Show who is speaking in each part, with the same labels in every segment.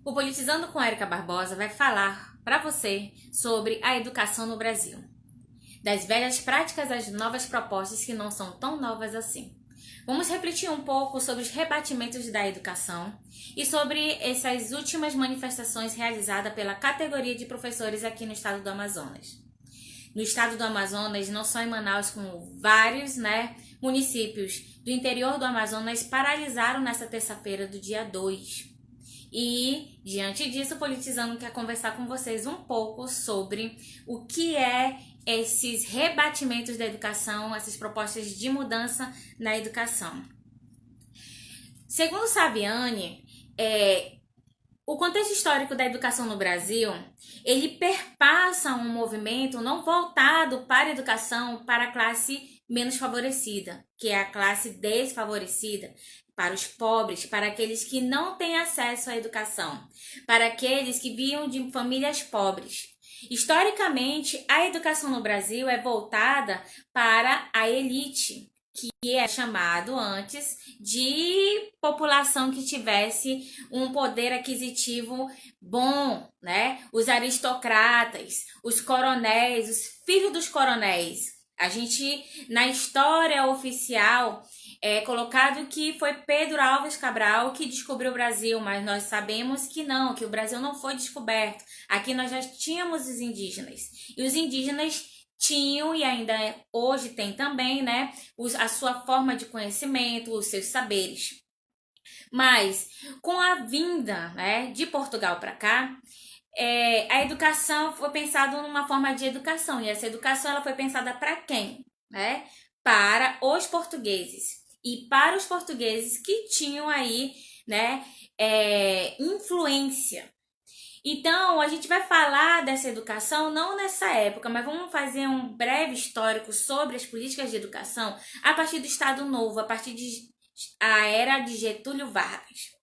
Speaker 1: O Politizando com Érica Barbosa vai falar para você sobre a educação no Brasil. Das velhas práticas às novas propostas que não são tão novas assim. Vamos refletir um pouco sobre os rebatimentos da educação e sobre essas últimas manifestações realizadas pela categoria de professores aqui no estado do Amazonas. No estado do Amazonas, não só em Manaus, como vários municípios do interior do Amazonas paralisaram nesta terça-feira do dia 2. E, diante disso, o Politizando quer conversar com vocês um pouco sobre o que é esses rebatimentos da educação, essas propostas de mudança na educação. Segundo Saviani, o contexto histórico da educação no Brasil, ele perpassa um movimento não voltado para a educação para a classe menos favorecida, que é a classe desfavorecida, para os pobres, para aqueles que não têm acesso à educação, para aqueles que vinham de famílias pobres. Historicamente, a educação no Brasil é voltada para a elite, que é chamado antes de população que tivesse um poder aquisitivo bom, né? Os aristocratas, os coronéis, os filhos dos coronéis. A gente, na história oficial, é colocado que foi Pedro Álvares Cabral que descobriu o Brasil, mas nós sabemos que não, que o Brasil não foi descoberto. Aqui nós já tínhamos os indígenas. E os indígenas tinham, e ainda hoje tem também, né, a sua forma de conhecimento, os seus saberes. Mas, com a vinda, né, de Portugal para cá, a educação foi pensada numa forma de educação. E essa educação ela foi pensada para quem? Né? Para os portugueses. E para os portugueses que tinham aí, né, influência. Então, a gente vai falar dessa educação não nessa época, mas vamos fazer um breve histórico sobre as políticas de educação a partir do Estado Novo, a partir da era de Getúlio Vargas.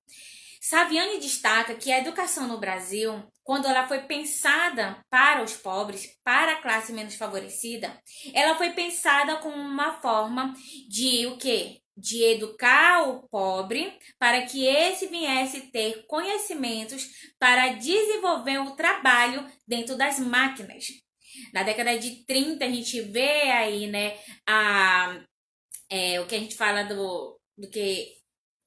Speaker 1: Saviani destaca que a educação no Brasil, quando ela foi pensada para os pobres, para a classe menos favorecida, ela foi pensada como uma forma de o quê? De educar o pobre para que esse viesse ter conhecimentos para desenvolver o trabalho dentro das máquinas. Na década de 30 a gente vê aí, né, o que a gente fala do que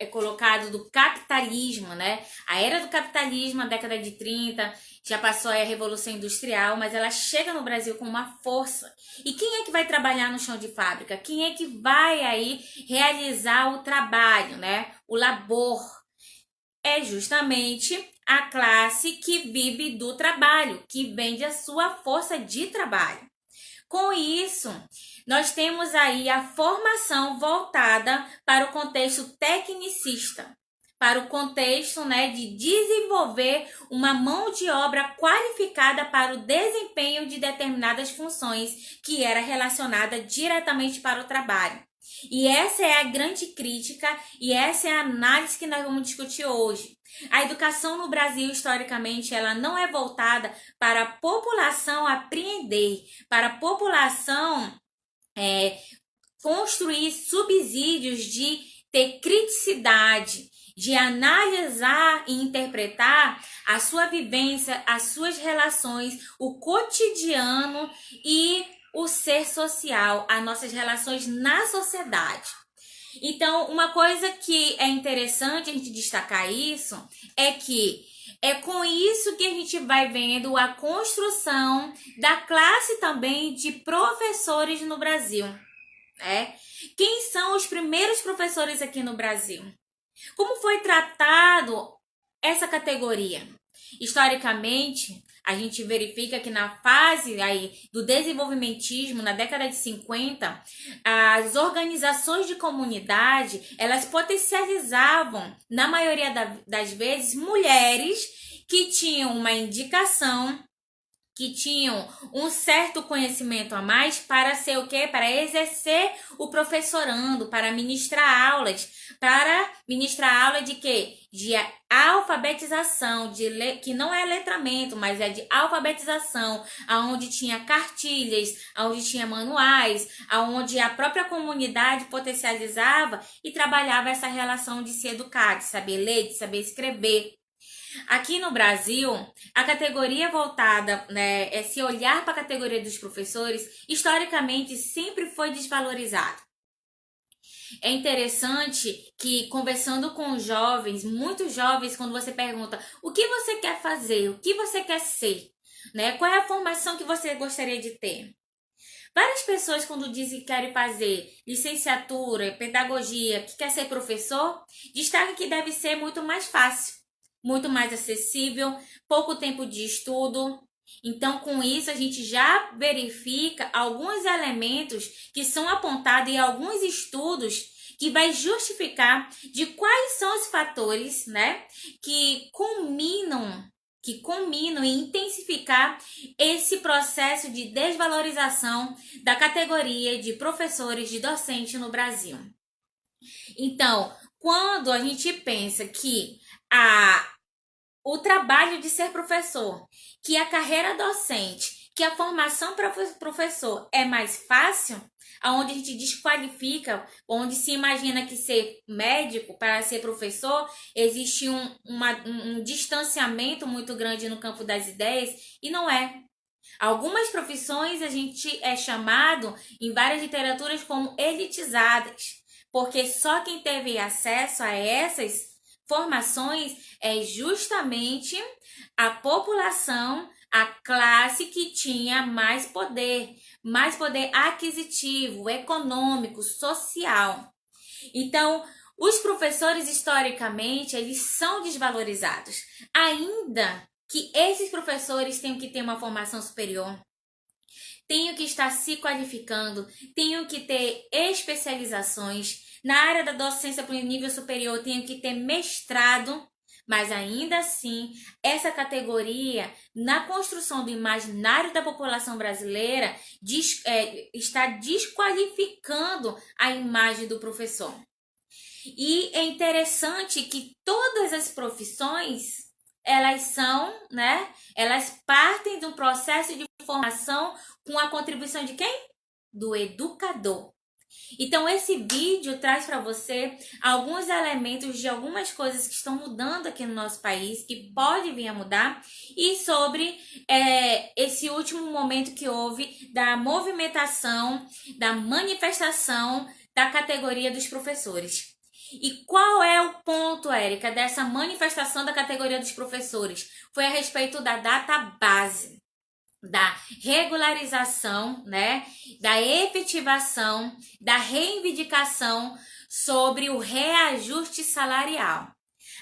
Speaker 1: é colocado do capitalismo, né? A era do capitalismo, a década de 30, já passou a Revolução Industrial, mas ela chega no Brasil com uma força. E quem é que vai trabalhar no chão de fábrica? Quem é que vai aí realizar o trabalho, né? O labor. É justamente a classe que vive do trabalho, que vende a sua força de trabalho. Com isso, nós temos aí a formação voltada para o contexto tecnicista, para o contexto, né, de desenvolver uma mão de obra qualificada para o desempenho de determinadas funções que era relacionada diretamente para o trabalho. E essa é a grande crítica e essa é a análise que nós vamos discutir hoje. A educação no Brasil, historicamente, ela não é voltada para a população apreender, para a população construir subsídios de ter criticidade, de analisar e interpretar a sua vivência, as suas relações, o cotidiano e o ser social, as nossas relações na sociedade. Então, uma coisa que é interessante a gente destacar isso é que é com isso que a gente vai vendo a construção da classe também de professores no Brasil. Quem são os primeiros professores aqui no Brasil? Como foi tratado essa categoria? Historicamente, a gente verifica que na fase aí do desenvolvimentismo, na década de 50, as organizações de comunidade, elas potencializavam, na maioria das vezes, mulheres que tinham uma indicação, que tinham um certo conhecimento a mais para ser o quê? Para exercer o professorando, para ministrar aulas. Para ministrar aula de quê? De alfabetização, que não é letramento, mas é de alfabetização, onde tinha cartilhas, onde tinha manuais, onde a própria comunidade potencializava e trabalhava essa relação de se educar, de saber ler, de saber escrever. Aqui no Brasil, a categoria voltada, né, esse olhar para a categoria dos professores, historicamente sempre foi desvalorizado. É interessante que, conversando com jovens, muitos jovens, quando você pergunta o que você quer fazer, o que você quer ser, né? Qual é a formação que você gostaria de ter? Várias pessoas, quando dizem que querem fazer licenciatura, pedagogia, que quer ser professor, destacam que deve ser muito mais fácil, muito mais acessível, pouco tempo de estudo. Então, com isso, a gente já verifica alguns elementos que são apontados em alguns estudos que vai justificar de quais são os fatores, né, que combinam em intensificar esse processo de desvalorização da categoria de professores de docente no Brasil. Então, quando a gente pensa que o trabalho de ser professor, que a carreira docente, que a formação para professor é mais fácil, aonde a gente desqualifica, onde se imagina que ser médico para ser professor existe um distanciamento muito grande no campo das ideias, e não é. Algumas profissões a gente é chamado em várias literaturas como elitizadas, porque só quem teve acesso a essas formações é justamente a população, a classe que tinha mais poder aquisitivo, econômico, social. Então, os professores, historicamente, eles são desvalorizados. Ainda que esses professores tenham que ter uma formação superior, tenham que estar se qualificando, tenham que ter especializações. Na área da docência para o nível superior, tenham que ter mestrado, mas ainda assim, essa categoria, na construção do imaginário da população brasileira, está desqualificando a imagem do professor. E é interessante que todas as profissões, elas são, né? Elas partem de um processo de formação com a contribuição de quem? Do educador. Então, esse vídeo traz para você alguns elementos de algumas coisas que estão mudando aqui no nosso país, que pode vir a mudar, e sobre esse último momento que houve da movimentação, da manifestação da categoria dos professores. E qual é o ponto, Érica, dessa manifestação da categoria dos professores? Foi a respeito da data base, da regularização, né, da efetivação, da reivindicação sobre o reajuste salarial.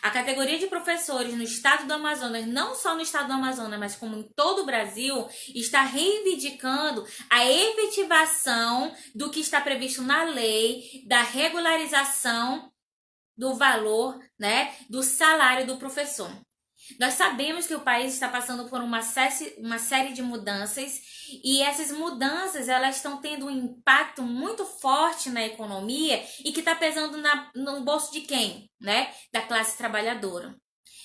Speaker 1: A categoria de professores no estado do Amazonas, não só no estado do Amazonas, mas como em todo o Brasil, está reivindicando a efetivação do que está previsto na lei da regularização do valor, né, do salário do professor. Nós sabemos que o país está passando por uma série de mudanças, e essas mudanças elas estão tendo um impacto muito forte na economia e que está pesando no bolso de quem? Né? Da classe trabalhadora,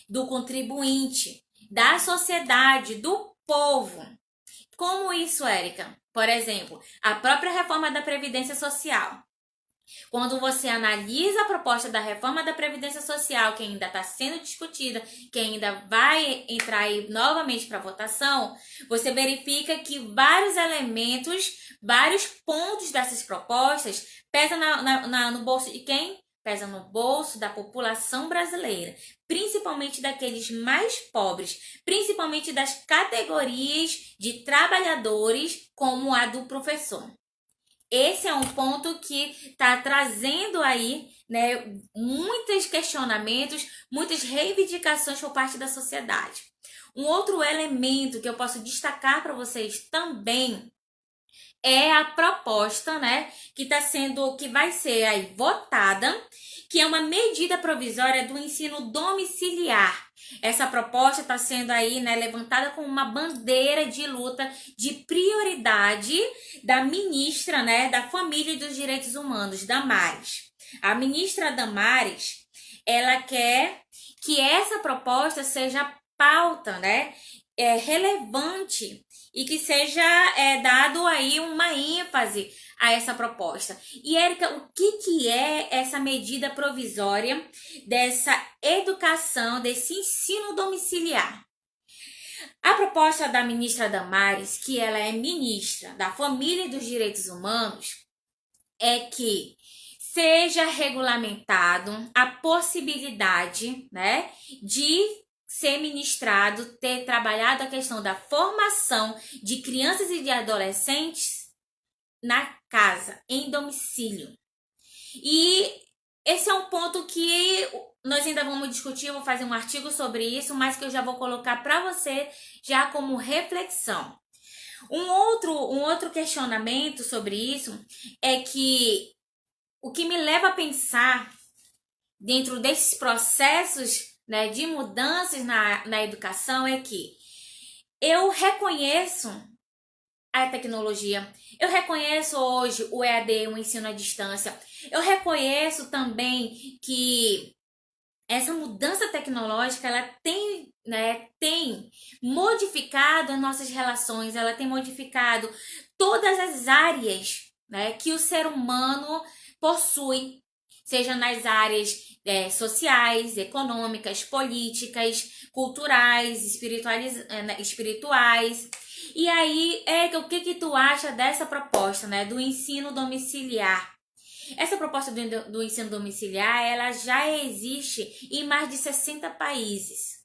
Speaker 1: do contribuinte, da sociedade, do povo. Como isso, Érica? Por exemplo, a própria reforma da Previdência Social. Quando você analisa a proposta da reforma da Previdência Social, que ainda está sendo discutida, que ainda vai entrar aí novamente para votação, você verifica que vários elementos, vários pontos dessas propostas pesam no bolso de quem? Pesa no bolso da população brasileira, principalmente daqueles mais pobres, principalmente das categorias de trabalhadores, como a do professor. Esse é um ponto que está trazendo aí, né, muitos questionamentos, muitas reivindicações por parte da sociedade. Um outro elemento que eu posso destacar para vocês também é a proposta, né, que vai ser aí votada, que é uma medida provisória do ensino domiciliar. Essa proposta está sendo aí, né, levantada como uma bandeira de luta de prioridade da ministra, né, da Família e dos Direitos Humanos, Damares. A ministra Damares, ela quer que essa proposta seja pauta, né, relevante e que seja dado aí uma ênfase a essa proposta. E, Érica, o que é essa medida provisória dessa educação, desse ensino domiciliar? A proposta da ministra Damares, que ela é ministra da Família e dos Direitos Humanos, é que seja regulamentado a possibilidade, né, de ser ministrado, ter trabalhado a questão da formação de crianças e de adolescentes na casa, em domicílio. E esse é um ponto que nós ainda vamos discutir, eu vou fazer um artigo sobre isso, mas que eu já vou colocar para você já como reflexão. Um outro questionamento sobre isso é que o que me leva a pensar dentro desses processos, né, de mudanças na educação é que eu reconheço a tecnologia, eu reconheço hoje o EAD, o ensino à distância, eu reconheço também que essa mudança tecnológica, ela tem modificado as nossas relações, ela tem modificado todas as áreas, né, que o ser humano possui, seja nas áreas sociais, econômicas, políticas, culturais, espirituais. E aí, o que tu acha dessa proposta, né, do ensino domiciliar? Essa proposta do ensino domiciliar, ela já existe em mais de 60 países.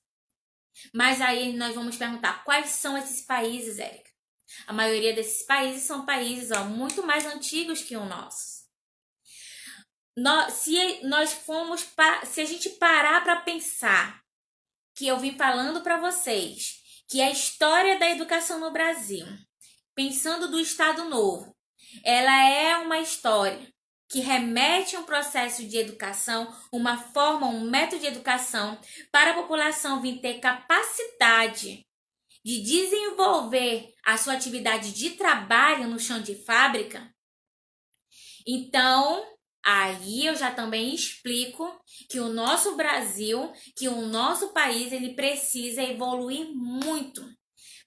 Speaker 1: Mas aí nós vamos perguntar, quais são esses países, Érica? A maioria desses países são países muito mais antigos que o nosso. Se a gente parar para pensar, que eu vim falando para vocês, que a história da educação no Brasil, pensando do Estado Novo, ela é uma história que remete a um processo de educação, uma forma, um método de educação para a população vir ter capacidade de desenvolver a sua atividade de trabalho no chão de fábrica. Então, aí eu já também explico que o nosso Brasil, que o nosso país, ele precisa evoluir muito.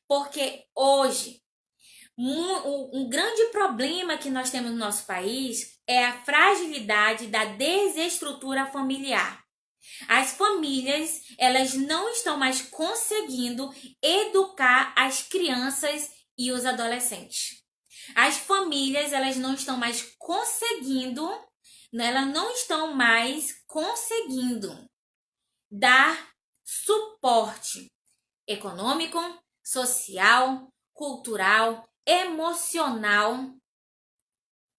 Speaker 1: Porque hoje, um grande problema que nós temos no nosso país é a fragilidade da desestrutura familiar. As famílias, elas não estão mais conseguindo educar as crianças e os adolescentes. As famílias, elas não estão mais conseguindo dar suporte econômico, social, cultural, emocional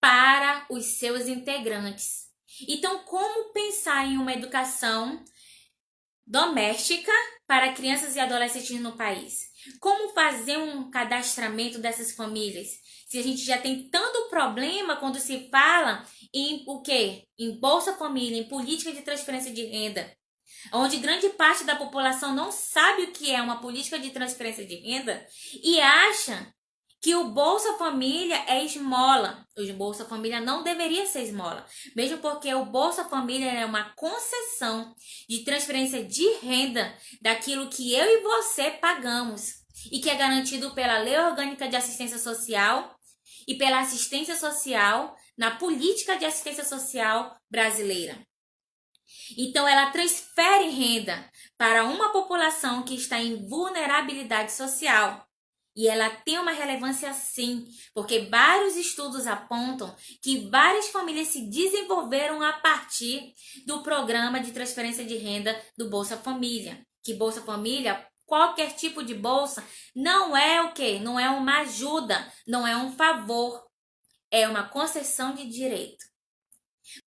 Speaker 1: para os seus integrantes. Então, como pensar em uma educação doméstica para crianças e adolescentes no país? Como fazer um cadastramento dessas famílias? Se a gente já tem tanto problema quando se fala em o quê? Em Bolsa Família, em política de transferência de renda, onde grande parte da população não sabe o que é uma política de transferência de renda e acha que o Bolsa Família é esmola. O Bolsa Família não deveria ser esmola, mesmo porque o Bolsa Família é uma concessão de transferência de renda daquilo que eu e você pagamos e que é garantido pela Lei Orgânica de Assistência Social e pela assistência social na política de assistência social brasileira. Então, ela transfere renda para uma população que está em vulnerabilidade social. E ela tem uma relevância sim, porque vários estudos apontam que várias famílias se desenvolveram a partir do programa de transferência de renda do Bolsa Família. Que Bolsa Família, qualquer tipo de bolsa, não é o quê? Não é uma ajuda, não é um favor, é uma concessão de direito.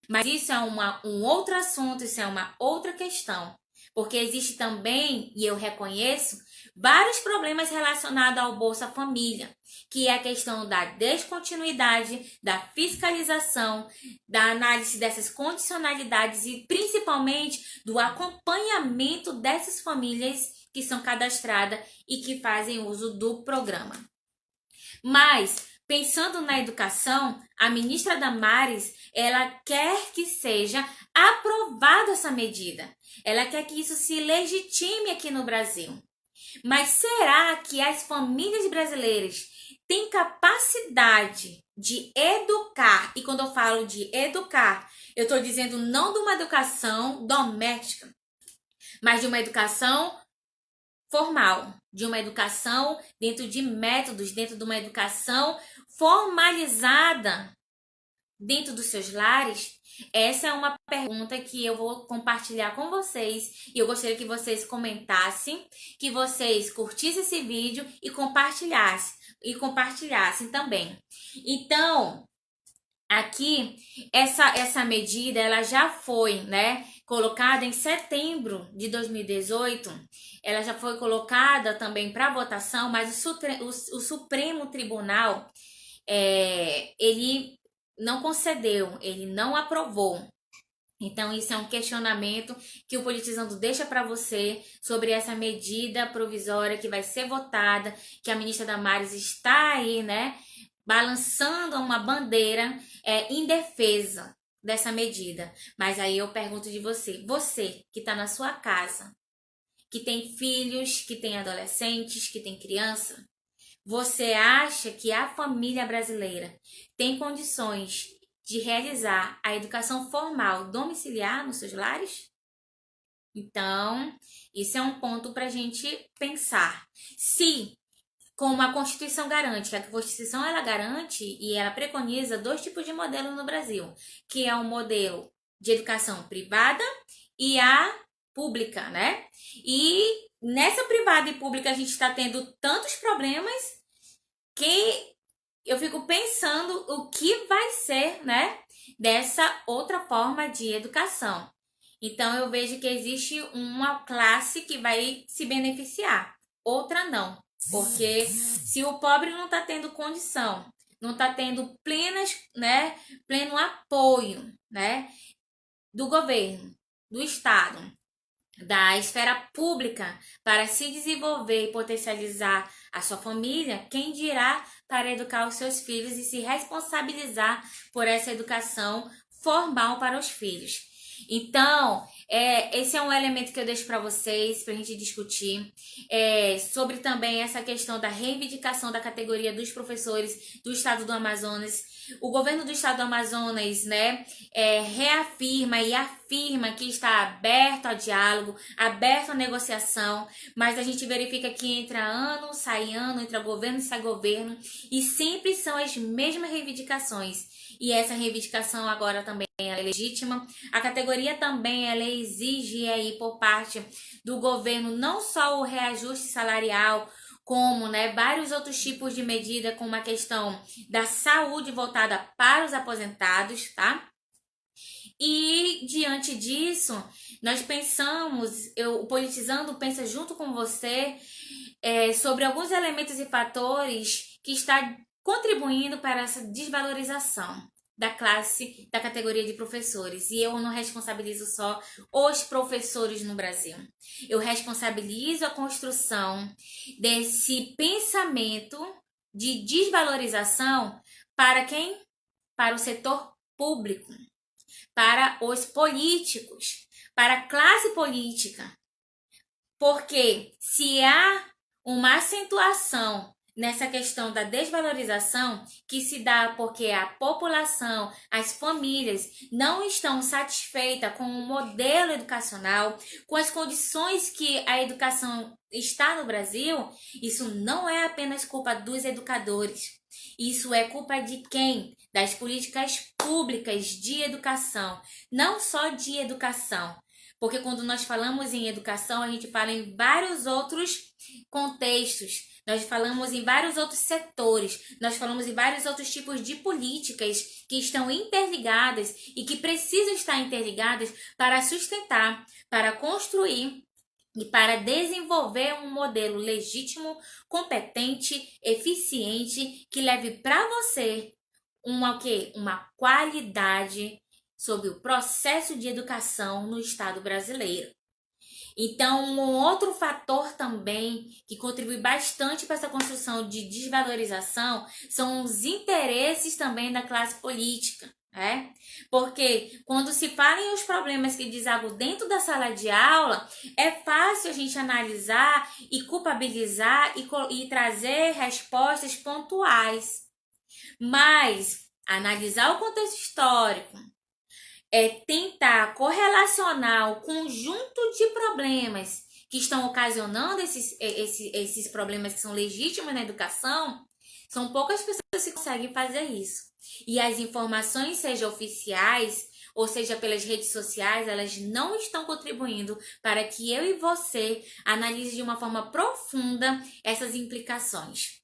Speaker 1: Mas isso é um outro assunto, isso é uma outra questão. Porque existe também, e eu reconheço, vários problemas relacionados ao Bolsa Família, que é a questão da descontinuidade, da fiscalização, da análise dessas condicionalidades e principalmente do acompanhamento dessas famílias que são cadastradas e que fazem uso do programa. Mas, pensando na educação, a ministra Damares, ela quer que seja aprovada essa medida. Ela quer que isso se legitime aqui no Brasil. Mas será que as famílias brasileiras têm capacidade de educar? E quando eu falo de educar, eu estou dizendo não de uma educação doméstica, mas de uma educação formal, de uma educação dentro de métodos, dentro de uma educação formalizada dentro dos seus lares? Essa é uma pergunta que eu vou compartilhar com vocês e eu gostaria que vocês comentassem, que vocês curtissem esse vídeo e compartilhassem também. Então, aqui essa medida ela já foi, né, colocada em setembro de 2018. Ela já foi colocada também para votação, mas o Supremo Tribunal ele não concedeu, ele não aprovou. Então, isso é um questionamento que o Politizando deixa para você sobre essa medida provisória que vai ser votada, que a ministra Damares está aí, né, balançando uma bandeira em defesa dessa medida. Mas aí eu pergunto de você que está na sua casa, que tem filhos, que tem adolescentes, que tem criança, você acha que a família brasileira tem condições de realizar a educação formal domiciliar nos seus lares? Então, isso é um ponto para a gente pensar. Se, como a Constituição garante, que a Constituição ela garante e ela preconiza dois tipos de modelo no Brasil, que é o modelo de educação privada e a pública, né? E nessa privada e pública a gente está tendo tantos problemas que eu fico pensando o que vai ser, né, dessa outra forma de educação. Então eu vejo que existe uma classe que vai se beneficiar, outra não. Porque se o pobre não está tendo condição, não está tendo pleno apoio, né, do governo, do Estado, da esfera pública para se desenvolver e potencializar a sua família, quem dirá para educar os seus filhos e se responsabilizar por essa educação formal para os filhos. Então, esse é um elemento que eu deixo para vocês, para a gente discutir, sobre também essa questão da reivindicação da categoria dos professores do estado do Amazonas. O governo do estado do Amazonas, né, reafirma e afirma que está aberto ao diálogo, aberto à negociação, mas a gente verifica que entra ano, entra governo, sai governo, e sempre são as mesmas reivindicações. E essa reivindicação agora também é legítima. A categoria também ela exige aí por parte do governo não só o reajuste salarial, como, né, vários outros tipos de medida, como a questão da saúde voltada para os aposentados, tá? E diante disso, nós pensamos, o Politizando pensa junto com você sobre alguns elementos e fatores que está contribuindo para essa desvalorização da classe, da categoria de professores. E eu não responsabilizo só os professores no Brasil. Eu responsabilizo a construção desse pensamento de desvalorização para quem? Para o setor público, para os políticos, para a classe política. Porque se há uma acentuação nessa questão da desvalorização que se dá porque a população, as famílias não estão satisfeitas com o modelo educacional, com as condições que a educação está no Brasil, isso não é apenas culpa dos educadores. Isso é culpa de quem? Das políticas públicas de educação, não só de educação. Porque quando nós falamos em educação, a gente fala em vários outros contextos, nós falamos em vários outros setores, nós falamos em vários outros tipos de políticas que estão interligadas e que precisam estar interligadas para sustentar, para construir e para desenvolver um modelo legítimo, competente, eficiente, que leve para você uma qualidade sobre o processo de educação no Estado brasileiro. Então, um outro fator também que contribui bastante para essa construção de desvalorização são os interesses também da classe política, É, porque quando se fala em os problemas que desagam dentro da sala de aula, é fácil a gente analisar e culpabilizar e trazer respostas pontuais. Mas analisar o contexto histórico é tentar correlacionar o conjunto de problemas que estão ocasionando esses problemas que são legítimos na educação. São poucas pessoas que conseguem fazer isso. E as informações, seja oficiais ou seja pelas redes sociais, elas não estão contribuindo para que eu e você analise de uma forma profunda essas implicações.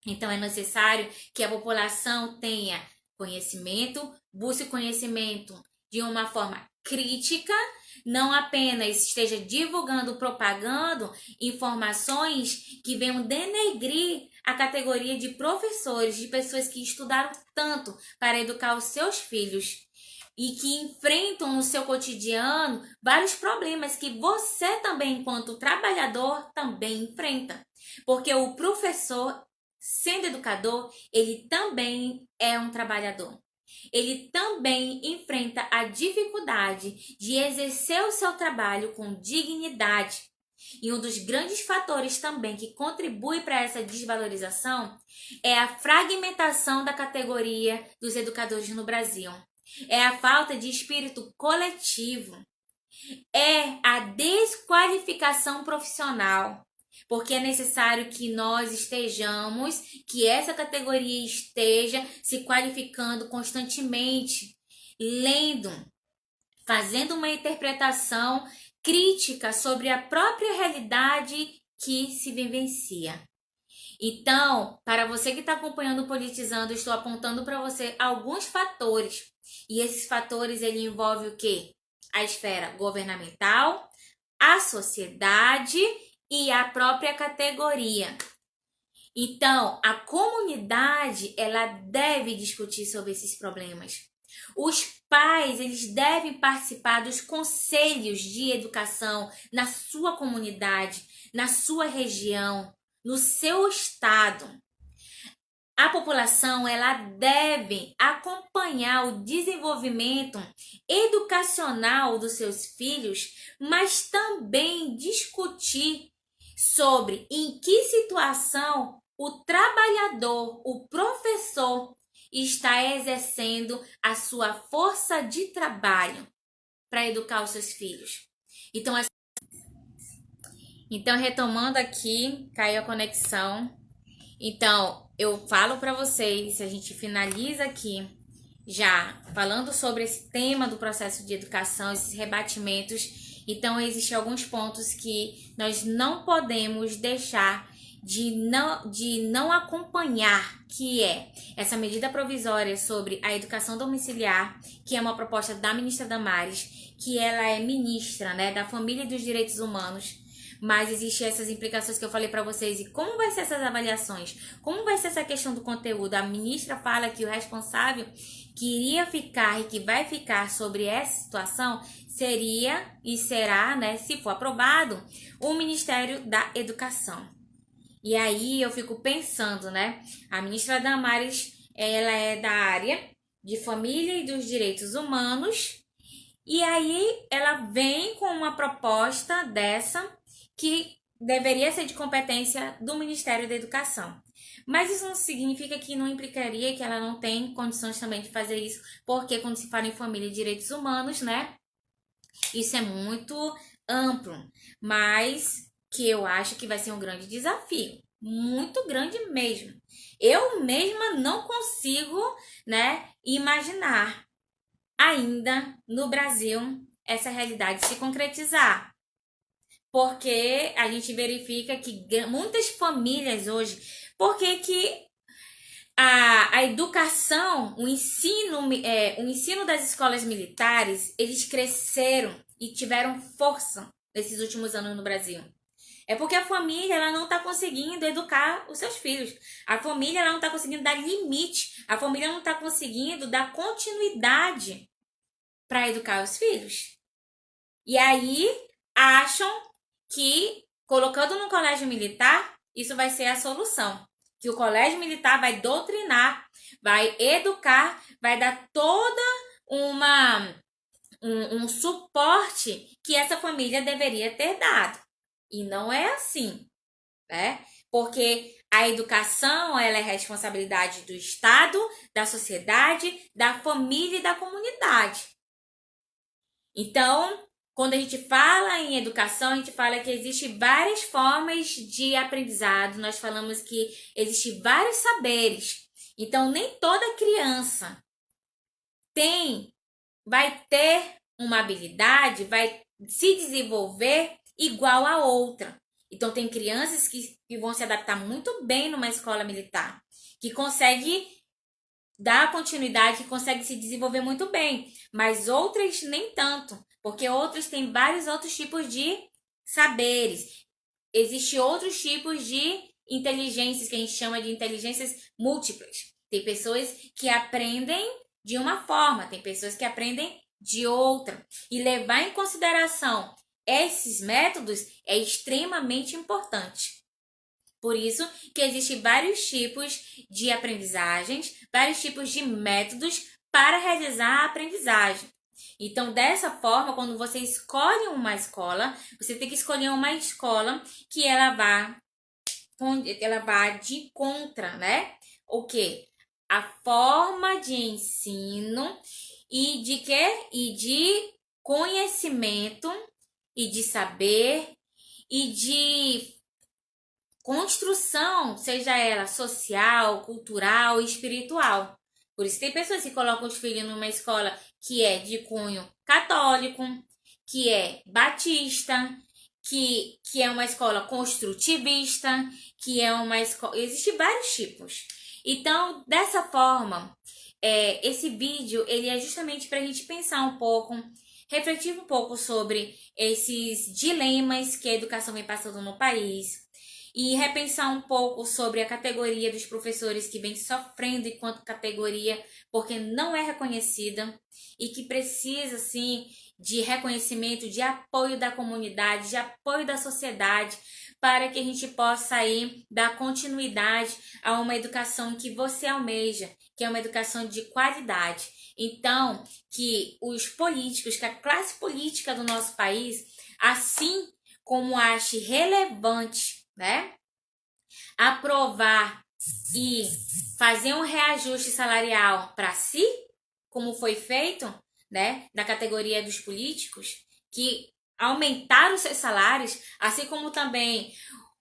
Speaker 1: Então, é necessário que a população tenha conhecimento, busque conhecimento de uma forma crítica, não apenas esteja divulgando, propagando informações que venham denegrir a categoria de professores, de pessoas que estudaram tanto para educar os seus filhos e que enfrentam no seu cotidiano vários problemas que você também, enquanto trabalhador, também enfrenta. Porque o professor, sendo educador, ele também é um trabalhador. Ele também enfrenta a dificuldade de exercer o seu trabalho com dignidade. E um dos grandes fatores também que contribui para essa desvalorização é a fragmentação da categoria dos educadores no Brasil. É a falta de espírito coletivo. É a desqualificação profissional. Porque é necessário que nós estejamos, que essa categoria esteja se qualificando constantemente, lendo, fazendo uma interpretação crítica sobre a própria realidade que se vivencia. Então, para você que está acompanhando o Politizando, eu estou apontando para você alguns fatores. E esses fatores, ele envolve o quê? A esfera governamental, a sociedade e a própria categoria. Então, a comunidade, ela deve discutir sobre esses problemas. Os pais, eles devem participar dos conselhos de educação na sua comunidade, na sua região, no seu estado. A população, ela deve acompanhar o desenvolvimento educacional dos seus filhos, mas também discutir sobre em que situação o trabalhador, o professor, está exercendo a sua força de trabalho para educar os seus filhos. Então, retomando aqui, caiu a conexão. Então, eu falo para vocês, a gente finaliza aqui já falando sobre esse tema do processo de educação, esses rebatimentos. Então, existem alguns pontos que nós não podemos deixar de não acompanhar, que é essa medida provisória sobre a educação domiciliar, que é uma proposta da ministra Damares, que ela é ministra, né, da Família e dos Direitos Humanos. Mas existem essas implicações que eu falei para vocês. E como vai ser essas avaliações? Como vai ser essa questão do conteúdo? A ministra fala que o responsável que iria ficar e que vai ficar sobre essa situação seria e será, né, se for aprovado, o Ministério da Educação. E aí eu fico pensando, né? A ministra Damares, ela é da área de Família e dos Direitos Humanos. E aí ela vem com uma proposta dessa que deveria ser de competência do Ministério da Educação. Mas isso não significa que não implicaria que ela não tem condições também de fazer isso, porque quando se fala em família e direitos humanos, né, isso é muito amplo, mas que eu acho que vai ser um grande desafio, muito grande mesmo. Eu mesma não consigo, né, imaginar ainda no Brasil essa realidade se concretizar. Porque a gente verifica que muitas famílias hoje, porque que a educação, o ensino das escolas militares, eles cresceram e tiveram força nesses últimos anos no Brasil. É porque a família, ela não está conseguindo educar os seus filhos. A família, ela não está conseguindo dar limite. A família não está conseguindo dar continuidade para educar os filhos. E aí, acham que colocando no colégio militar, isso vai ser a solução. que o colégio militar vai doutrinar, vai educar, vai dar toda um suporte que essa família deveria ter dado. E não é assim, né? Porque a educação, ela é responsabilidade do Estado, da sociedade, da família e da comunidade. Então, quando a gente fala em educação, a gente fala que existem várias formas de aprendizado. Nós falamos que existem vários saberes. Então, nem toda criança vai ter uma habilidade, vai se desenvolver igual a outra. Então, tem crianças que vão se adaptar muito bem numa escola militar, que consegue dar continuidade, que consegue se desenvolver muito bem, mas outras nem tanto, porque outras têm vários outros tipos de saberes. Existem outros tipos de inteligências, que a gente chama de inteligências múltiplas. Tem pessoas que aprendem de uma forma, tem pessoas que aprendem de outra. E levar em consideração esses métodos é extremamente importante. Por isso que existem vários tipos de aprendizagens, vários tipos de métodos para realizar a aprendizagem. Então, dessa forma, quando você escolhe uma escola, você tem que escolher uma escola que ela vá de contra, né? O quê? A forma de ensino e de quê? E de conhecimento e de saber e de construção, seja ela social, cultural e espiritual. Por isso tem pessoas que colocam os filhos numa escola que é de cunho católico, que é batista, que é uma escola construtivista, que é uma escola... Existem vários tipos. Então, dessa forma, esse vídeo ele é justamente para a gente pensar um pouco, refletir um pouco sobre esses dilemas que a educação vem passando no país, e repensar um pouco sobre a categoria dos professores que vem sofrendo enquanto categoria, porque não é reconhecida e que precisa, sim, de reconhecimento, de apoio da comunidade, de apoio da sociedade, para que a gente possa aí dar continuidade a uma educação que você almeja, que é uma educação de qualidade. Então, que os políticos, que a classe política do nosso país, assim como ache relevante, né, aprovar e fazer um reajuste salarial para si, como foi feito, né, da categoria dos políticos, que aumentaram seus salários, assim como também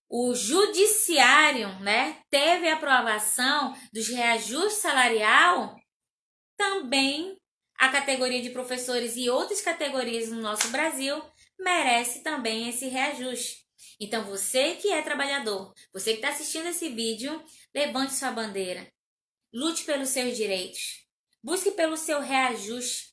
Speaker 1: o judiciário, né, teve aprovação dos reajustes salarial, também a categoria de professores e outras categorias no nosso Brasil merece também esse reajuste. Então, você que é trabalhador, você que está assistindo esse vídeo, levante sua bandeira. Lute pelos seus direitos. Busque pelo seu reajuste.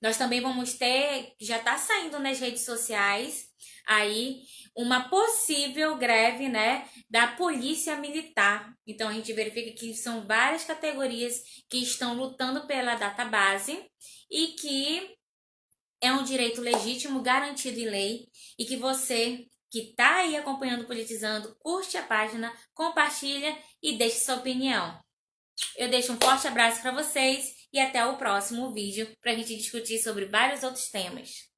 Speaker 1: Nós também vamos ter, já está saindo nas redes sociais, aí, uma possível greve, né, da polícia militar. Então, a gente verifica que são várias categorias que estão lutando pela database e que é um direito legítimo, garantido em lei, e que você que está aí acompanhando Politizando, curte a página, compartilha e deixe sua opinião. Eu deixo um forte abraço para vocês e até o próximo vídeo para a gente discutir sobre vários outros temas.